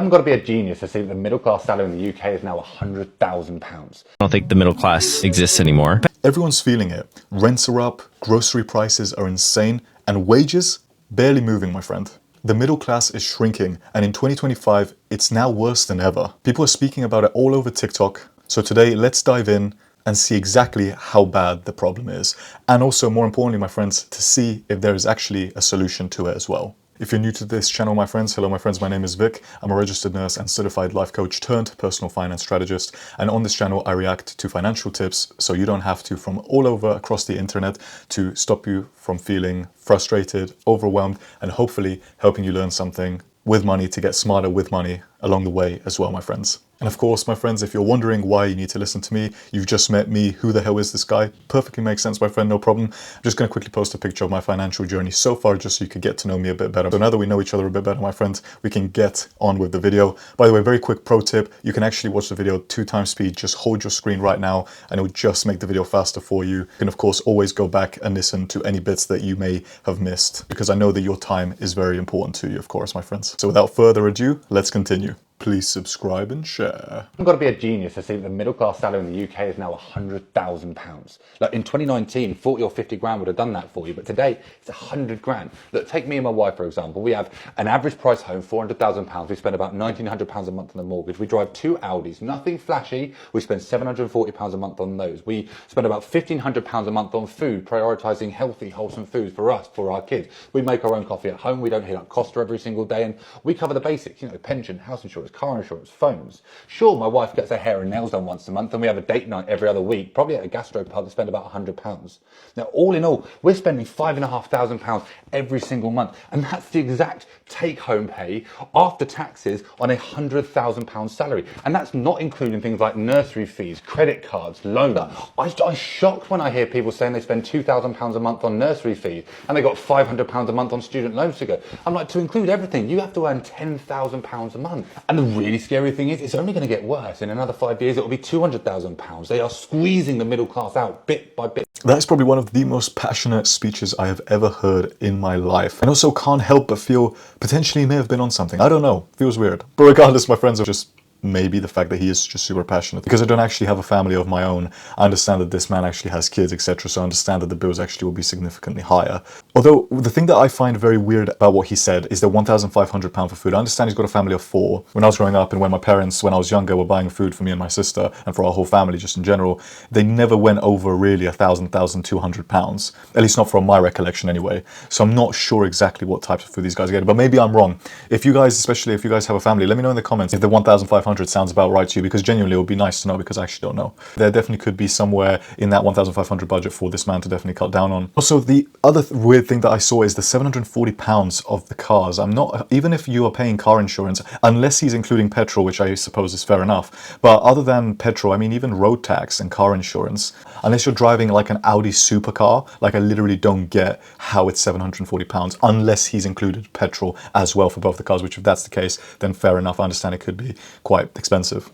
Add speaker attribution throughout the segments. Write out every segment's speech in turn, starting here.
Speaker 1: haven't got to be a genius to see that the middle class salary in the UK is now £100,000.
Speaker 2: I don't think the middle class exists anymore.
Speaker 3: Everyone's feeling it. Rents are up, grocery prices are insane, and wages barely moving, my friend. The middle class is shrinking, and in 2025, it's now worse than ever. People are speaking about it all over TikTok. So today, let's dive in and see exactly how bad the problem is. And also, more importantly, my friends, to see if there is actually a solution to it as well. If you're new to this channel, my friends, hello my friends, my name is Vic. I'm a registered nurse and certified life coach turned personal finance strategist. And on this channel, I react to financial tips so you don't have to from all over across the internet to stop you from feeling frustrated, overwhelmed, and hopefully helping you learn something with money to get smarter with money along the way as well, my friends. And of course, my friends, if you're wondering why you need to listen to me, you've just met me, who the hell is this guy? Perfectly makes sense, my friend, no problem. I'm just going to quickly post a picture of my financial journey so far, just so you could get to know me a bit better. So now that we know each other a bit better, my friends, we can get on with the video. By the way, very quick pro tip, you can actually watch the video 2x speed. Just hold your screen right now and it will just make the video faster for you. You can of course always go back and listen to any bits that you may have missed, because I know that your time is very important to you, of course, my friends. So without further ado, let's continue. Please subscribe and share.
Speaker 1: I've got to be a genius to see that the middle class salary in the UK is now £100,000. Like in 2019, 40 or 50 grand would have done that for you, but today it's 100 grand. Look, take me and my wife, for example. We have an average price home, £400,000. We spend about £1,900 a month on the mortgage. We drive 2 Audis, nothing flashy. We spend £740 a month on those. We spend about £1,500 a month on food, prioritising healthy, wholesome foods for us, for our kids. We make our own coffee at home. We don't hit up Costa every single day, and we cover the basics, pension, house insurance, car insurance, phones. Sure, my wife gets her hair and nails done once a month and we have a date night every other week, probably at a gastropub to spend about £100. Now, all in all, we're spending £5,500 every single month, and that's the exact take-home pay after taxes on a £100,000 salary. And that's not including things like nursery fees, credit cards, loans. I'm shocked when I hear people saying they spend £2,000 a month on nursery fees and they got £500 a month on student loans to go. I'm like, to include everything, you have to earn £10,000 a month. And the really scary thing is, it's only going to get worse. In another 5 years, it will be £200,000. They are squeezing the middle class out bit by bit.
Speaker 3: That is probably one of the most passionate speeches I have ever heard in my life. And also can't help but feel potentially he may have been on something. I don't know. Feels weird. But regardless, my friends, are just maybe the fact that he is just super passionate. Because I don't actually have a family of my own, I understand that this man actually has kids, etc. So I understand that the bills actually will be significantly higher. Although the thing that I find very weird about what he said is the £1,500 for food. I understand he's got a family of 4. When I was growing up and when my parents, when I was younger, were buying food for me and my sister and for our whole family just in general, they never went over really £1,200. At least not from my recollection anyway. So I'm not sure exactly what types of food these guys are getting, but maybe I'm wrong. If you guys, especially if you guys have a family, let me know in the comments if the £1,500 sounds about right to you, because genuinely it would be nice to know, because I actually don't know. There definitely could be somewhere in that £1,500 budget for this man to definitely cut down on. Also, the other weird thing that I saw is the £740 of the cars. I'm not, even if you are paying car insurance, unless he's including petrol, which I suppose is fair enough. But other than petrol, I mean, even road tax and car insurance, unless you're driving like an Audi supercar, like I literally don't get how it's £740, unless he's included petrol as well for both the cars, which if that's the case, then fair enough. I understand it could be quite expensive.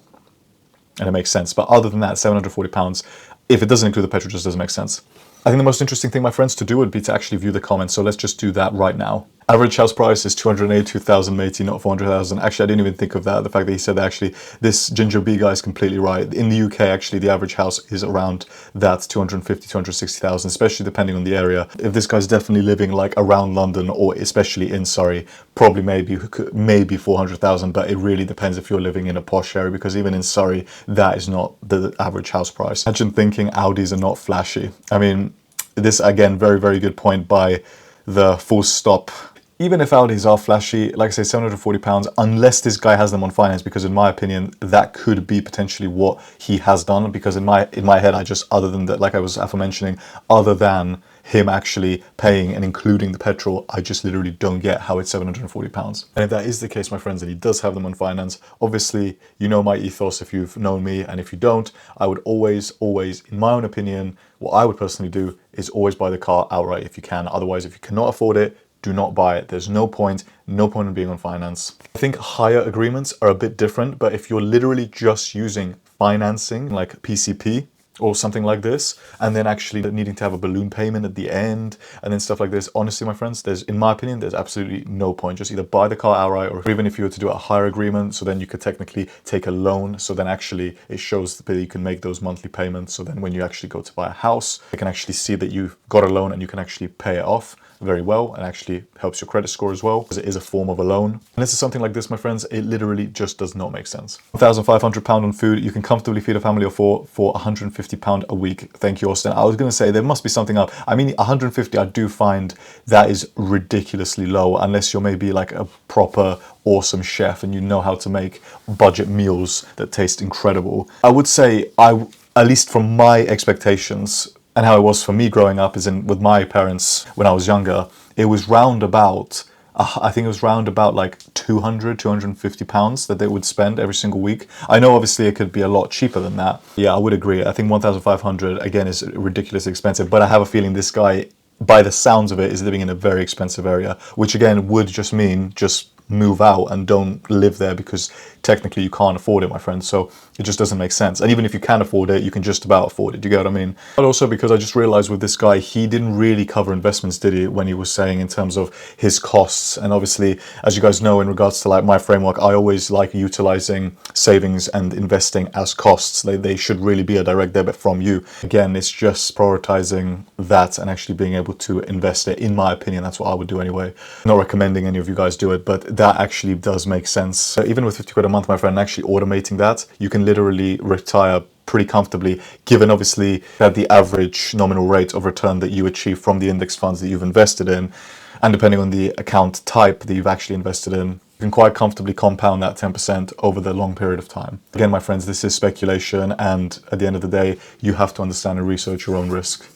Speaker 3: And it makes sense. But other than that, £740, if it doesn't include the petrol, just doesn't make sense. I think the most interesting thing, my friends, to do would be to actually view the comments. So let's just do that right now. Average house price is 282,080, not 400,000. Actually, I didn't even think of that. The fact that he said that, actually, this Ginger B guy is completely right. In the UK, actually, the average house is around that 250, 260,000, especially depending on the area. If this guy's definitely living like around London or especially in Surrey, probably maybe 400,000, but it really depends if you're living in a posh area, because even in Surrey, that is not the average house price. Imagine thinking Audis are not flashy. I mean, this, again, very, very good point by the full stop. Even if Audis are flashy, like I say, £740, unless this guy has them on finance, because in my opinion, that could be potentially what he has done. Because in my head, I just, other than that, like I was aforementioning, other than him actually paying and including the petrol, I just literally don't get how it's £740. And if that is the case, my friends, and he does have them on finance, obviously, you know my ethos if you've known me, and if you don't, I would always, in my own opinion, what I would personally do is always buy the car outright if you can. Otherwise, if you cannot afford it, do not buy it. There's no point in being on finance. I think hire agreements are a bit different, but if you're literally just using financing like PCP, or something like this, and then actually needing to have a balloon payment at the end and then stuff like this. Honestly, my friends, in my opinion, there's absolutely no point. Just either buy the car outright, or even if you were to do a hire agreement, so then you could technically take a loan. So then actually it shows that you can make those monthly payments. So then when you actually go to buy a house, you can actually see that you've got a loan and you can actually pay it off very well, and actually helps your credit score as well, because it is a form of a loan. And this is something like this, my friends, it literally just does not make sense. £1,500 on food, you can comfortably feed a family of four for £150 a week. Thank you, Austin. I was going to say there must be something up. I mean, 150, I do find that is ridiculously low, unless you're maybe like a proper awesome chef and you know how to make budget meals that taste incredible. I would say, at least from my expectations, and how it was for me growing up, with my parents when I was younger, it was round about, I think it was round about like 200, 250 pounds that they would spend every single week. I know obviously it could be a lot cheaper than that. Yeah, I would agree. I think 1,500 again is ridiculously expensive, but I have a feeling this guy, by the sounds of it, is living in a very expensive area, which again would just mean just move out and don't live there, because technically you can't afford it, my friend. So it just doesn't make sense. And even if you can afford it, you can just about afford it. Do you get what I mean? But also because I just realized with this guy, he didn't really cover investments, did he, when he was saying in terms of his costs. And obviously, as you guys know, in regards to like my framework, I always like utilizing savings and investing as costs. They should really be a direct debit from you. Again, it's just prioritizing that and actually being able to invest it. In my opinion, that's what I would do anyway. Not recommending any of you guys do it, but that actually does make sense. So even with 50 quid a month, my friend, actually automating that, you can literally retire pretty comfortably, given obviously that the average nominal rate of return that you achieve from the index funds that you've invested in, and depending on the account type that you've actually invested in, you can quite comfortably compound that 10% over the long period of time. Again, my friends, this is speculation, and at the end of the day, you have to understand and research your own risk.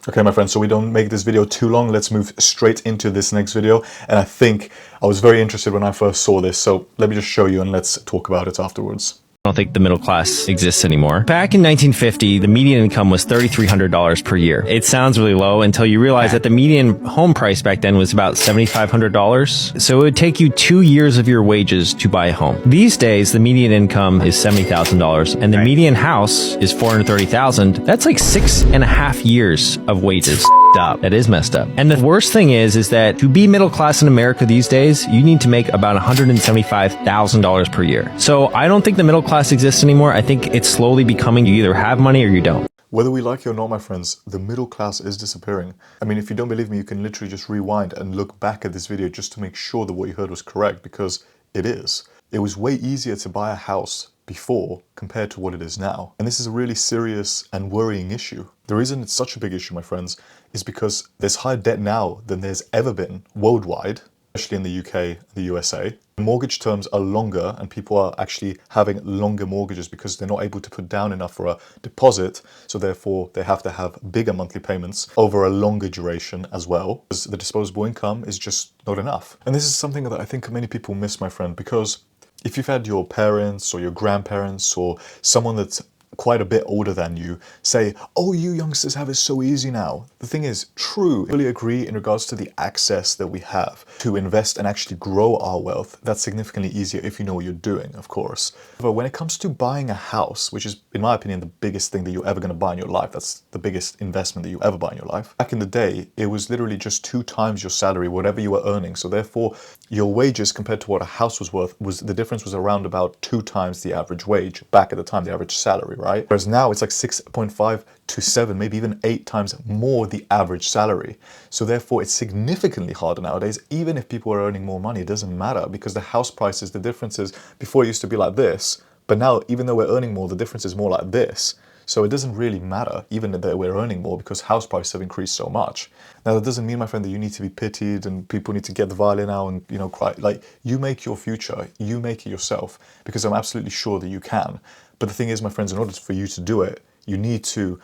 Speaker 3: Okay, my friends, so we don't make this video too long, let's move straight into this next video. And I think I was very interested when I first saw this, so let me just show you and let's talk about it afterwards.
Speaker 2: I don't think the middle class exists anymore. Back in 1950, the median income was $3,300 per year. It sounds really low until you realize that the median home price back then was about $7,500. So it would take you 2 years of your wages to buy a home. These days, the median income is $70,000 and the median house is $430,000. That's like 6.5 years of wages. Up. That is messed up. And the worst thing is that to be middle class in America these days, you need to make about $175,000 per year. So I don't think the middle class exists anymore. I think it's slowly becoming you either have money or you don't.
Speaker 3: Whether we like it or not, my friends, the middle class is disappearing. I mean, if you don't believe me, you can literally just rewind and look back at this video just to make sure that what you heard was correct, because it is. It was way easier to buy a house before compared to what it is now. And this is a really serious and worrying issue. The reason it's such a big issue, my friends, is because there's higher debt now than there's ever been worldwide, especially in the UK and the USA. Mortgage terms are longer and people are actually having longer mortgages because they're not able to put down enough for a deposit. So therefore they have to have bigger monthly payments over a longer duration as well, because the disposable income is just not enough. And this is something that I think many people miss, my friend, because if you've had your parents or your grandparents or someone that's quite a bit older than you say, oh, you youngsters have it so easy now. The thing is, true, I really agree in regards to the access that we have to invest and actually grow our wealth. That's significantly easier if you know what you're doing, of course. But when it comes to buying a house, which is, in my opinion, the biggest thing that you're ever going to buy in your life, that's the biggest investment that you ever buy in your life. Back in the day, it was literally just 2 times your salary, whatever you were earning. So therefore, your wages compared to what a house was worth, the difference was around about 2 times the average wage back at the time, the average salary, right? Whereas now it's like 6.5 to 7, maybe even 8 times more the average salary. So therefore it's significantly harder nowadays. Even if people are earning more money, it doesn't matter, because the house prices, the differences, before it used to be like this, but now even though we're earning more, the difference is more like this. So it doesn't really matter, even that we're earning more, because house prices have increased so much. Now that doesn't mean, my friend, that you need to be pitied and people need to get the violin out and, you know, cry. Like, you make your future, you make it yourself, because I'm absolutely sure that you can. But the thing is, my friends, in order for you to do it, you need to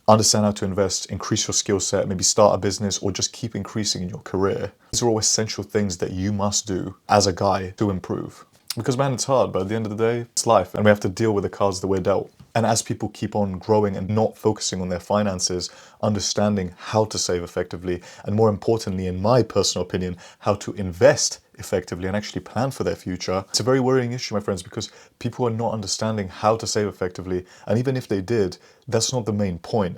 Speaker 3: understand how to invest, increase your skill set, maybe start a business, or just keep increasing in your career. These are all essential things that you must do as a guy to improve. Because, man, it's hard, but at the end of the day, it's life, and we have to deal with the cards that we're dealt. And as people keep on growing and not focusing on their finances, understanding how to save effectively, and more importantly, in my personal opinion, how to invest effectively and actually plan for their future. It's a very worrying issue, my friends, because people are not understanding how to save effectively. And even if they did, that's not the main point.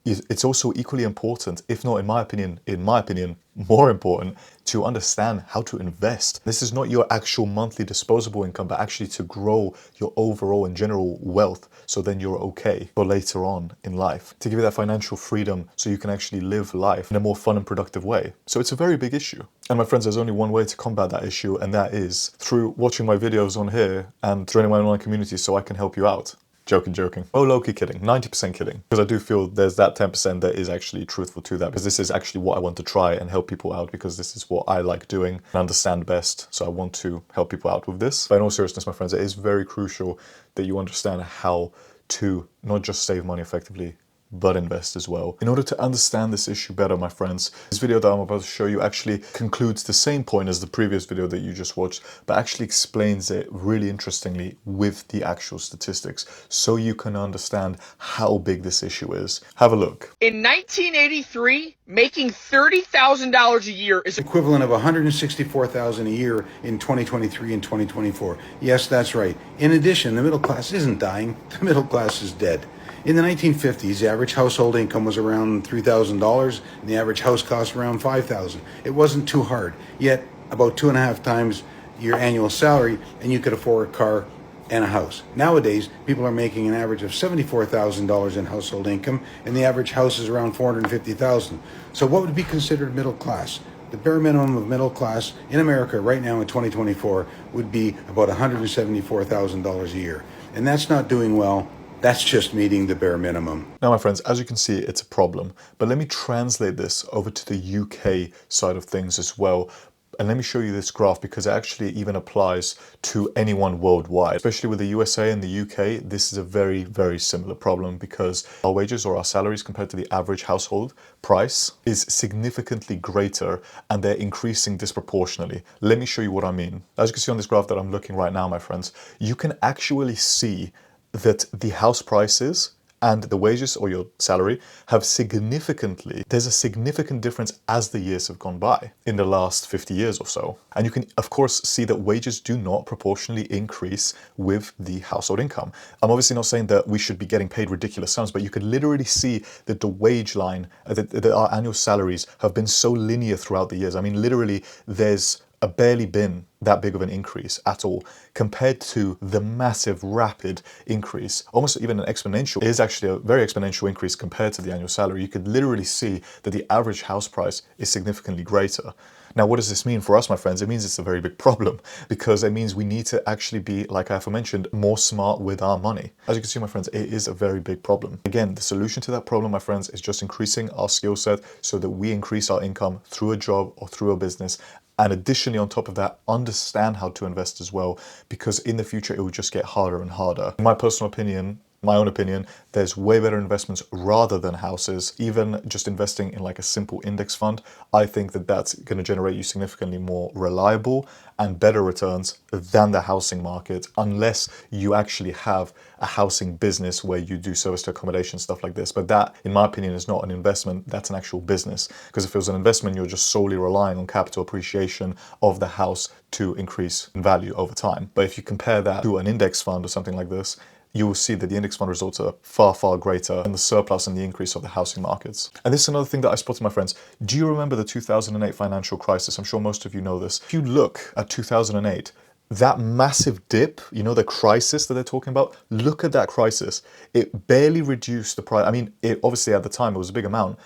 Speaker 3: It's also equally important, if not in my opinion, more important, to understand how to invest. This is not your actual monthly disposable income, but actually to grow your overall and general wealth, so then you're okay for later on in life, to give you that financial freedom so you can actually live life in a more fun and productive way. So it's a very big issue. And my friends, there's only one way to combat that issue, and that is through watching my videos on here and joining my online community so I can help you out. Joking. Oh, low-key kidding. 90% kidding. Because I do feel there's that 10% that is actually truthful to that. Because this is actually what I want to try and help people out, because this is what I like doing and understand best. So I want to help people out with this. But in all seriousness, my friends, it is very crucial that you understand how to not just save money effectively, but invest as well. In order to understand this issue better, my friends, this video that I'm about to show you actually concludes the same point as the previous video that you just watched, but actually explains it really interestingly with the actual statistics, so you can understand how big this issue is. Have a look.
Speaker 4: In 1983, making $30,000 a year is
Speaker 5: equivalent of $164,000 a year in 2023 and 2024. Yes, that's right. In addition, the middle class isn't dying, the middle class is dead. In the 1950s, the average household income was around $3,000 and the average house cost around $5,000. It wasn't too hard, yet about 2.5 times your annual salary and you could afford a car and a house. Nowadays, people are making an average of $74,000 in household income and the average house is around $450,000. So what would be considered middle class? The bare minimum of middle class in America right now in 2024 would be about $174,000 a year. And that's not doing well. That's just meeting the bare minimum.
Speaker 3: Now, my friends, as you can see, it's a problem. But let me translate this over to the UK side of things as well. And let me show you this graph, because it actually even applies to anyone worldwide. Especially with the USA and the UK, this is a very, very similar problem, because our wages or our salaries compared to the average household price is significantly greater and they're increasing disproportionately. Let me show you what I mean. As you can see on this graph that I'm looking right now, my friends, you can actually see that the house prices and the wages or your salary have there's a significant difference as the years have gone by in the last 50 years or so. And you can, of course, see that wages do not proportionally increase with the household income. I'm obviously not saying that we should be getting paid ridiculous sums, but you could literally see that the wage line, that our annual salaries have been so linear throughout the years. I mean, literally, there's barely been that big of an increase at all compared to the massive rapid increase, almost even an exponential. It is actually a very exponential increase compared to the annual salary. You could literally see that the average house price is significantly greater. Now, what does this mean for us, my friends? It means it's a very big problem, because it means we need to actually be, like I aforementioned, more smart with our money. As you can see, my friends, it is a very big problem. Again, the solution to that problem, my friends, is just increasing our skill set so that we increase our income through a job or through a business. And additionally, on top of that, understand how to invest as well, because in the future, it will just get harder and harder. In my personal opinion, my own opinion, there's way better investments rather than houses. Even just investing in like a simple index fund, I think that that's going to generate you significantly more reliable and better returns than the housing market, unless you actually have a housing business where you do service to accommodation, stuff like this. But that, in my opinion, is not an investment, that's an actual business. Because if it was an investment, you're just solely relying on capital appreciation of the house to increase in value over time. But if you compare that to an index fund or something like this, you will see that the index fund results are far, far greater than the surplus and the increase of the housing markets. And this is another thing that I spotted, my friends. Do you remember the 2008 financial crisis? I'm sure most of you know this. If you look at 2008, that massive dip, you know, the crisis that they're talking about, look at that crisis. It barely reduced the price. I mean, it obviously at the time it was a big amount.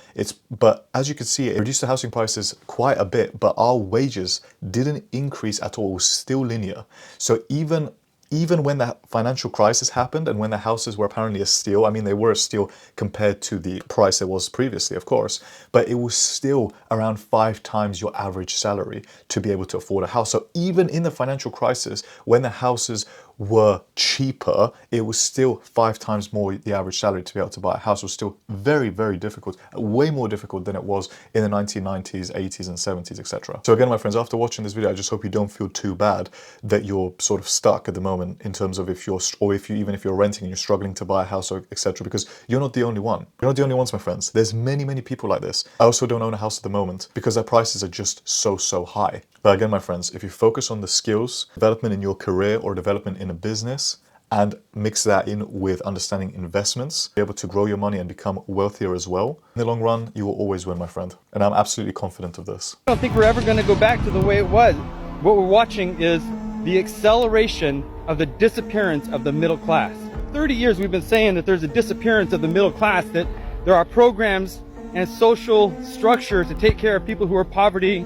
Speaker 3: But as you can see, it reduced the housing prices quite a bit, but our wages didn't increase at all. It was still linear. So even when that financial crisis happened and when the houses were apparently a steal, I mean, they were a steal compared to the price it was previously, of course, but it was still around 5 times your average salary to be able to afford a house. So even in the financial crisis, when the houses were cheaper, it was still 5 times more the average salary to be able to buy a house. It was still very, very difficult, way more difficult than it was in the 1990s, 80s and 70s, etc. So again, my friends, after watching this video, I just hope you don't feel too bad that you're sort of stuck at the moment in terms of even if you're renting and you're struggling to buy a house, or etc. Because you're not the only one. You're not the only ones, my friends. There's many, many people like this. I also don't own a house at the moment because their prices are just so high. But again, my friends, if you focus on the skills, development in your career or development in a business, and mix that in with understanding investments, be able to grow your money and become wealthier as well, in the long run, you will always win, my friend. And I'm absolutely confident of this.
Speaker 6: I don't think we're ever going to go back to the way it was. What we're watching is the acceleration of the disappearance of the middle class. 30 years we've been saying that there's a disappearance of the middle class, that there are programs and social structures to take care of people who are poverty,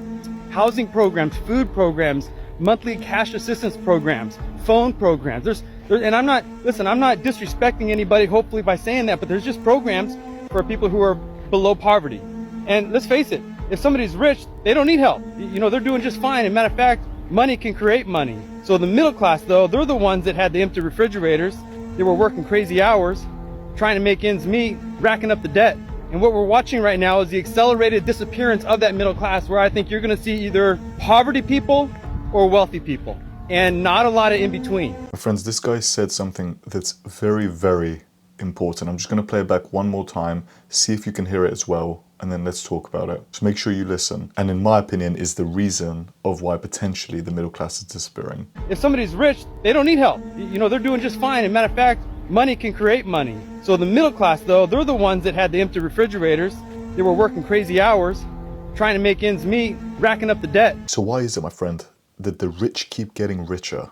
Speaker 6: housing programs, food programs, monthly cash assistance programs, phone programs. And I'm not disrespecting anybody, hopefully, by saying that, but there's just programs for people who are below poverty. And let's face it, if somebody's rich, they don't need help. You know, they're doing just fine. And matter of fact, money can create money. So the middle class, though, they're the ones that had the empty refrigerators. They were working crazy hours, trying to make ends meet, racking up the debt. And what we're watching right now is the accelerated disappearance of that middle class, where I think you're going to see either poverty people or wealthy people, and not a lot of in between.
Speaker 3: Friends, this guy said something that's very, very important. I'm just going to play it back one more time, see if you can hear it as well, and then let's talk about it. So make sure you listen. And in my opinion, is the reason of why potentially the middle class is disappearing.
Speaker 6: If somebody's rich, they don't need help. You know, they're doing just fine. And matter of fact, money can create money. So the middle class, though, they're the ones that had the empty refrigerators. They were working crazy hours, trying to make ends meet, racking up the debt.
Speaker 3: So why is it, my friend, that the rich keep getting richer,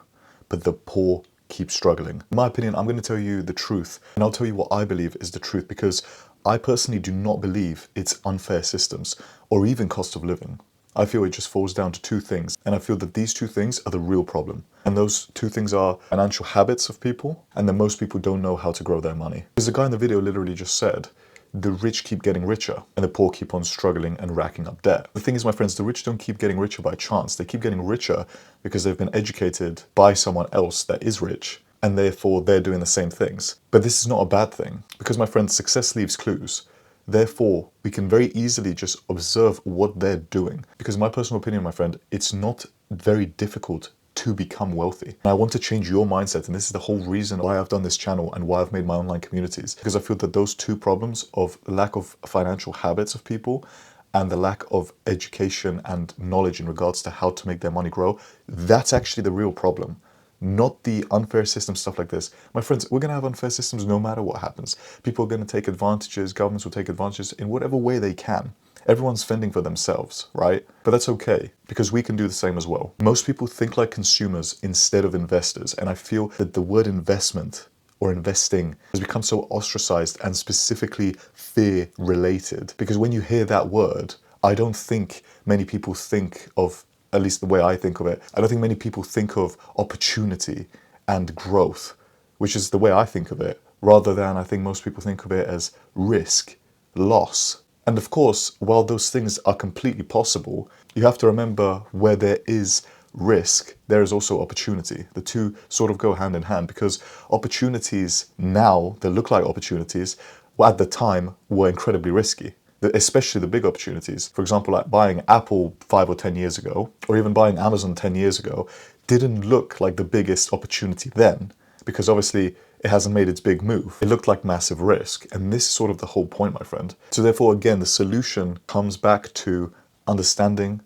Speaker 3: but the poor keep struggling? In my opinion, I'm going to tell you the truth, and I'll tell you what I believe is the truth, because I personally do not believe it's unfair systems or even cost of living. I feel it just falls down to 2 things, and I feel that these 2 things are the real problem. And those 2 things are financial habits of people, and that most people don't know how to grow their money. Because the guy in the video literally just said, the rich keep getting richer and the poor keep on struggling and racking up debt. The thing is, my friends, the rich don't keep getting richer by chance. They keep getting richer because they've been educated by someone else that is rich, and therefore they're doing the same things. But this is not a bad thing, because, my friends, success leaves clues. Therefore, we can very easily just observe what they're doing. Because in my personal opinion, my friend, it's not very difficult to become wealthy. And I want to change your mindset, and this is the whole reason why I've done this channel and why I've made my online communities. Because I feel that those 2 problems of lack of financial habits of people and the lack of education and knowledge in regards to how to make their money grow, that's actually the real problem. Not the unfair system stuff like this. My friends, we're going to have unfair systems no matter what happens. People are going to take advantages, governments will take advantages in whatever way they can. Everyone's fending for themselves, right? But that's okay, because we can do the same as well. Most people think like consumers instead of investors, and I feel that the word investment or investing has become so ostracized and specifically fear related. Because when you hear that word, I don't think many people think of, at least the way I think of it, I don't think many people think of opportunity and growth, which is the way I think of it, rather than I think most people think of it as risk, loss. And of course, while those things are completely possible, you have to remember where there is risk, there is also opportunity. The 2 sort of go hand in hand, because opportunities now that look like opportunities, at the time, were incredibly risky. Especially the big opportunities. For example, like buying Apple 5 or 10 years ago, or even buying Amazon 10 years ago, didn't look like the biggest opportunity then, because obviously it hasn't made its big move. It looked like massive risk. And this is sort of the whole point, my friend. So therefore, again, the solution comes back to understanding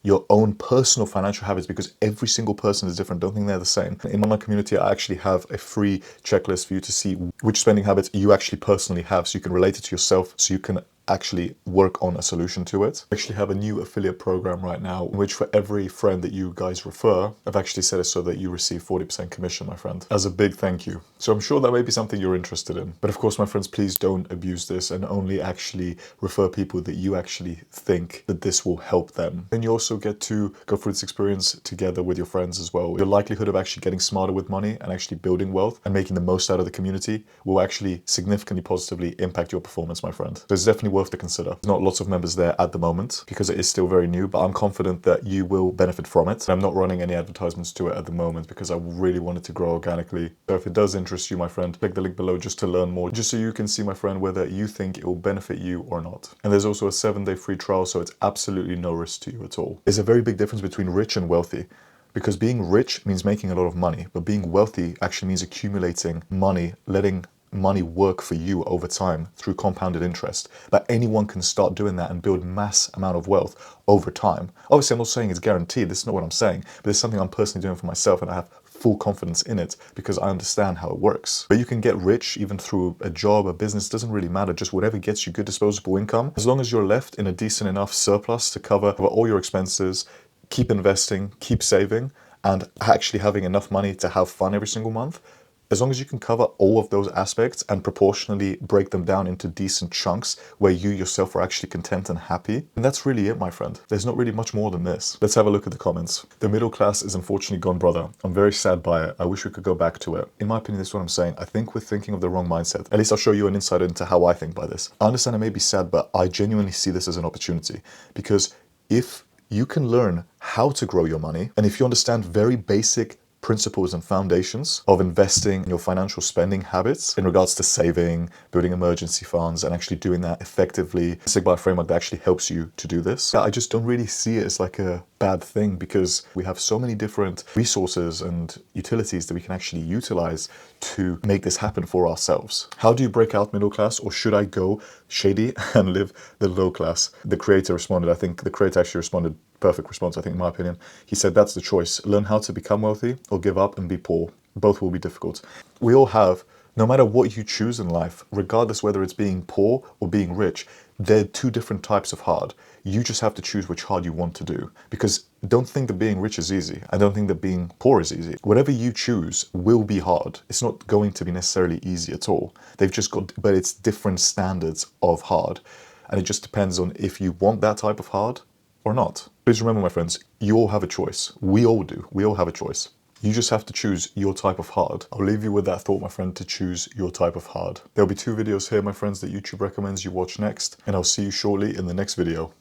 Speaker 3: your own personal financial habits, because every single person is different. Don't think they're the same. In my community, I actually have a free checklist for you to see which spending habits you actually personally have, so you can relate it to yourself, so you can actually work on a solution to it. I actually have a new affiliate program right now, in which for every friend that you guys refer, I've actually set it so that you receive 40% commission, my friend, as a big thank you. So I'm sure that may be something you're interested in. But of course, my friends, please don't abuse this, and only actually refer people that you actually think that this will help them. And you also get to go through this experience together with your friends as well. Your likelihood of actually getting smarter with money and actually building wealth and making the most out of the community will actually significantly positively impact your performance, my friend. So it's definitely worth to consider. There's not lots of members there at the moment because it is still very new, but I'm confident that you will benefit from it. I'm not running any advertisements to it at the moment because I really want it to grow organically. So if it does interest you, my friend, click the link below just to learn more, just so you can see, my friend, whether you think it will benefit you or not. And there's also a 7-day free trial, so it's absolutely no risk to you at all. There's a very big difference between rich and wealthy. Because being rich means making a lot of money, but being wealthy actually means accumulating money, letting money work for you over time through compounded interest. But anyone can start doing that and build mass amount of wealth over time. Obviously, I'm not saying it's guaranteed. This is not what I'm saying, but it's something I'm personally doing for myself, and I have full confidence in it because I understand how it works. But you can get rich even through a job, a business, doesn't really matter, just whatever gets you good disposable income. As long as you're left in a decent enough surplus to cover all your expenses, keep investing, keep saving, and actually having enough money to have fun every single month. As long as you can cover all of those aspects and proportionally break them down into decent chunks where you yourself are actually content and happy, and that's really it, my friend. There's not really much more than this. Let's have a look at the comments. The middle class is unfortunately gone, brother. I'm very sad by it. I wish we could go back to it. In my opinion, this is what I'm saying. I think we're thinking of the wrong mindset. At least I'll show you an insight into how I think by this. I understand it may be sad, but I genuinely see this as an opportunity, because if you can learn how to grow your money, and if you understand very basic principles and foundations of investing in your financial spending habits in regards to saving, building emergency funds, and actually doing that effectively, stick by a framework that actually helps you to do this. I just don't really see it as like a bad thing, because we have so many different resources and utilities that we can actually utilize to make this happen for ourselves. How do you break out middle class, or should I go shady and live the low class? The creator responded, I think the creator actually responded, perfect response, I think, in my opinion. He said, that's the choice. Learn how to become wealthy or give up and be poor. Both will be difficult. We all have, no matter what you choose in life, regardless whether it's being poor or being rich, they're two different types of hard. You just have to choose which hard you want to do. Because don't think that being rich is easy. I don't think that being poor is easy. Whatever you choose will be hard. It's not going to be necessarily easy at all. They've just got, but it's different standards of hard. And it just depends on if you want that type of hard or not. Please remember, my friends, you all have a choice. We all do. We all have a choice. You just have to choose your type of hard. I'll leave you with that thought, my friend, to choose your type of hard. There'll be 2 videos here, my friends, that YouTube recommends you watch next, and I'll see you shortly in the next video.